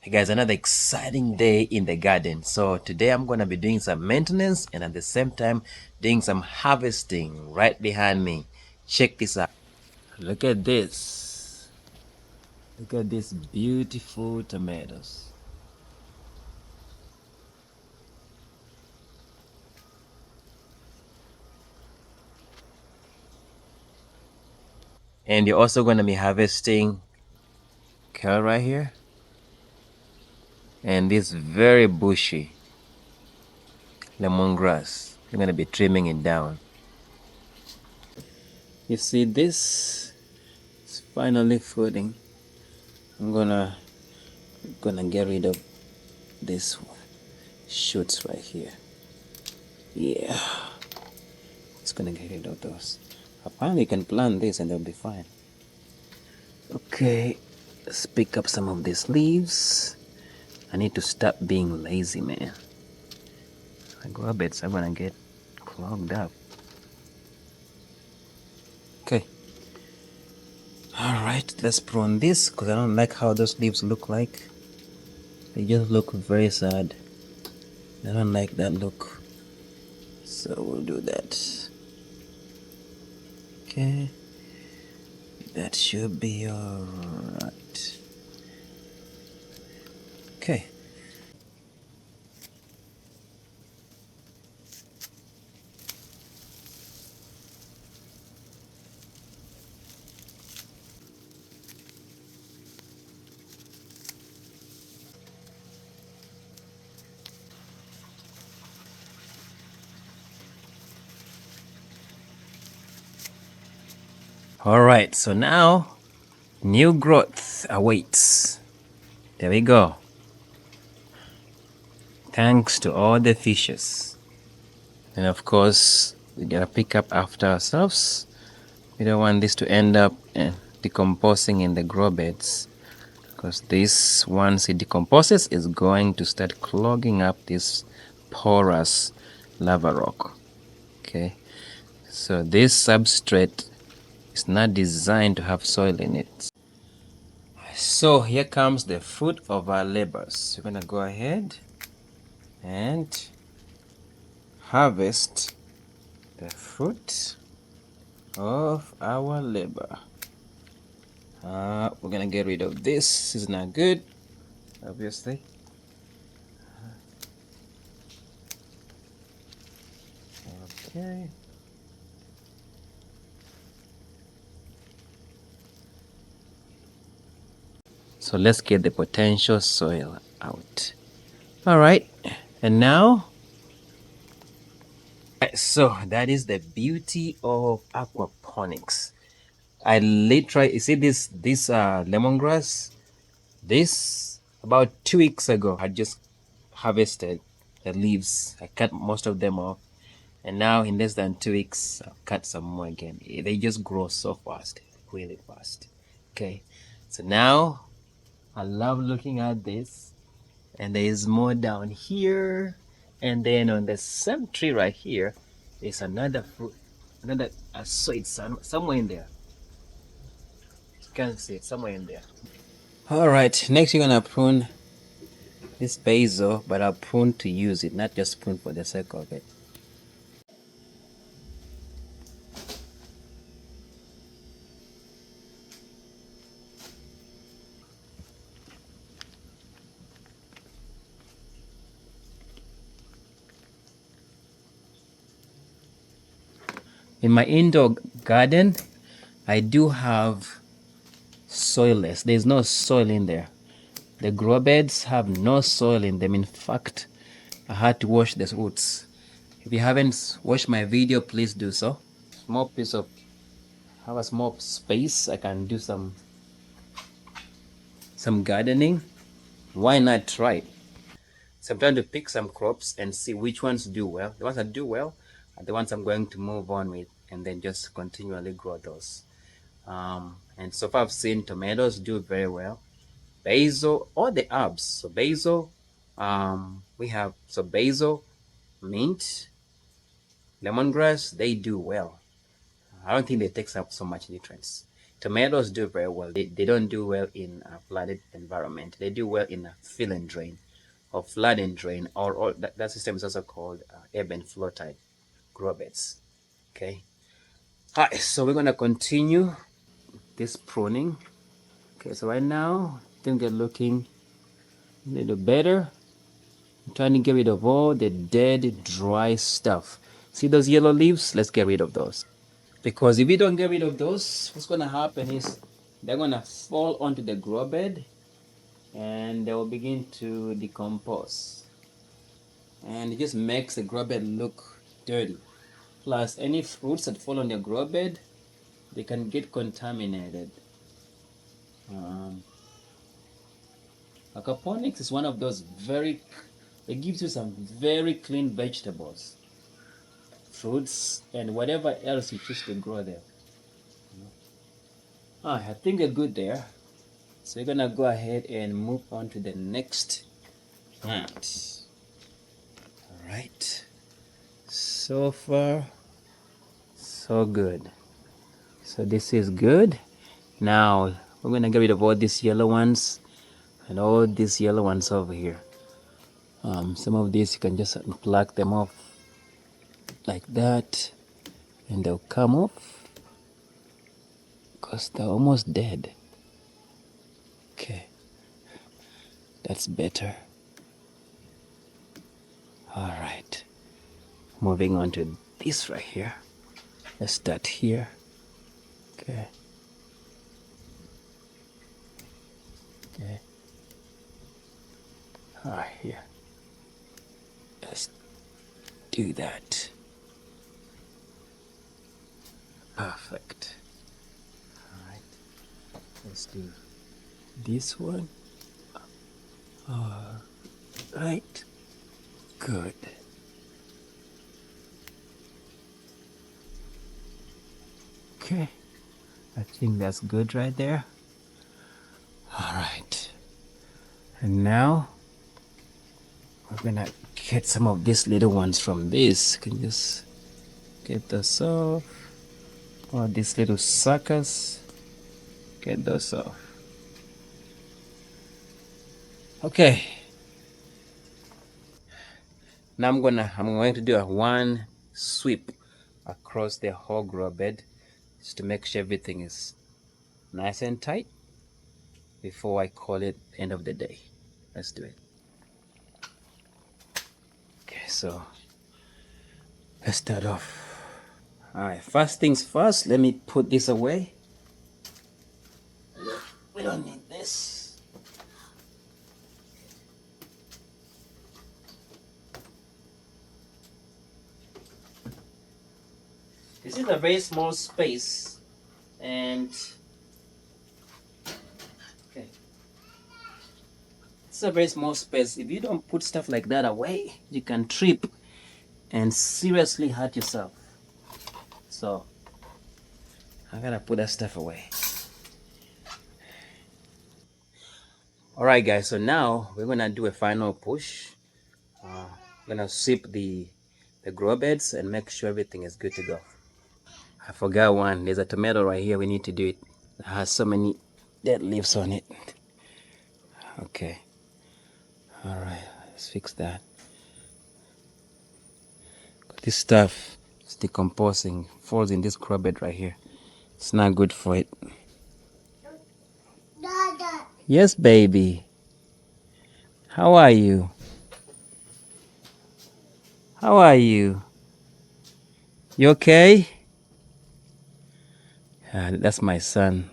Hey guys, another exciting day in the garden. So today I'm going to be doing some maintenance and at the same time doing some harvesting right behind me. Check this out. Look at this. Look at these beautiful tomatoes. And you're also going to be harvesting kale right here. And this very bushy lemongrass. You're going to be trimming it down. You see this? It's finally fruiting. I'm gonna get rid of this shoots right here. Yeah, it's gonna get rid of those. Apparently you can plant this and they'll be fine. Okay, let's pick up some of these leaves. I need to stop being lazy, man. My garbage are gonna get clogged up. Okay. Alright, let's prune this because I don't like how those leaves look like. They just look very sad. I don't like that look. So we'll do that. Okay. That should be alright. Okay. Alright, so now new growth awaits. There we go. Thanks to all the fishes. And of course, we gotta pick up after ourselves. We don't want this to end up decomposing in the grow beds. Because this, once it decomposes, is going to start clogging up this porous lava rock. Okay, so this substrate is not designed to have soil in it. So here comes the fruit of our labors. We're gonna go ahead and harvest the fruit of our labor. We're gonna get rid of this. This is not good, obviously. Okay. So let's get the potential soil out. All right, and now, so that is the beauty of aquaponics. I literally, you see this lemongrass. This about 2 weeks ago, I just harvested the leaves. I cut most of them off, and now in less than 2 weeks, I've cut some more again. They just grow so fast, really fast. Okay, so now I love looking at this, and there is more down here, and then on the same tree right here, there's another fruit, another. So it's somewhere in there. You can see it somewhere in there. All right, next you're gonna prune this basil, but I'll prune to use it, not just prune for the sake of it. In my indoor garden, I do have soilless. There's no soil in there. The grow beds have no soil in them. In fact, I had to wash the roots. If you haven't watched my video, please do so. Small piece of, have a small space, I can do some gardening. Why not try it? So I'm trying to pick some crops and see which ones do well. The ones that do well are the ones I'm going to move on with and then just continually grow those. And so far I've seen tomatoes do very well. Basil, all the herbs. So basil, we have basil, mint, lemongrass, they do well. I don't think they take up so much nutrients. Tomatoes do very well. They don't do well in a flooded environment. They do well in a fill and drain or flood and drain, or that system is also called ebb and flow type grow beds. Okay. All right, so we're gonna continue this pruning. Okay, so right now I think they're looking a little better. I'm trying to get rid of all the dead, dry stuff. See those yellow leaves? Let's get rid of those. Because if we don't get rid of those, what's gonna happen is they're gonna fall onto the grow bed and they will begin to decompose. And it just makes the grow bed look dirty. Plus, any fruits that fall on the grow bed, they can get contaminated. Aquaponics is one of those it gives you some very clean vegetables, fruits, and whatever else you choose to grow there. I think we're good there. So we're gonna go ahead and move on to the next plant. All right. So far, so good. So this is good. Now we're gonna get rid of all these yellow ones and all these yellow ones over here. Some of these you can just pluck them off like that, and they'll come off because they're almost dead. Okay, that's better. All right, moving on to this right here. Let's start here. Okay. Okay. All right, here. Let's do that. Perfect. All right. Let's do this one. All right. Good. Okay. I think that's good right there. All right. And now we're gonna get some of these little ones from this. Can just get those off. All these little suckers. Get those off. Okay. Now I'm going to do a one sweep across the whole grow bed just to make sure everything is nice and tight before I call it end of the day. Let's do it. Okay, so let's start off. All right, first things first, let me put this away. We don't need this. This is a very small space, and okay, it's a very small space. If you don't put stuff like that away, you can trip and seriously hurt yourself. So I gotta put that stuff away. All right, guys. So now we're gonna do a final push. We're gonna sweep the grow beds and make sure everything is good to go. I forgot one. There's a tomato right here. We need to do it. It has so many dead leaves on it. Okay. All right. Let's fix that. This stuff is decomposing. Falls in this grow bed right here. It's not good for it. Dada. Yes, baby. How are you? How are you? You okay? That's my son.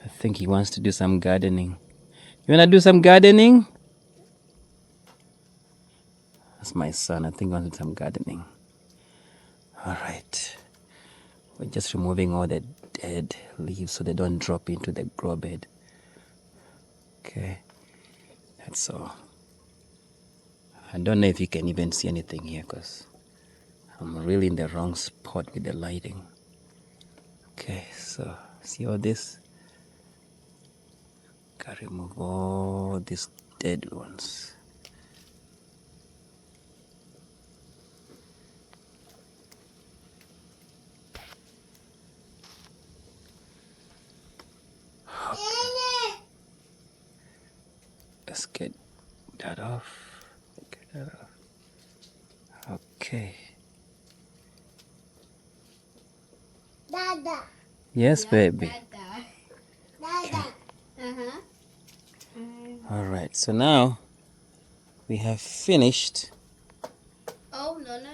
I think he wants to do some gardening. You wanna do some gardening? That's my son. I think he wants to do some gardening. All right. We're just removing all the dead leaves so they don't drop into the grow bed. Okay. That's all. I don't know if you can even see anything here because I'm really in the wrong spot with the lighting. Okay, so see all this? Gotta remove all these dead ones. Let's get that off. Get that off. Okay. Dada. Yes, baby. Dada. Okay. Uh-huh. All right. So now we have finished. Oh, no, no,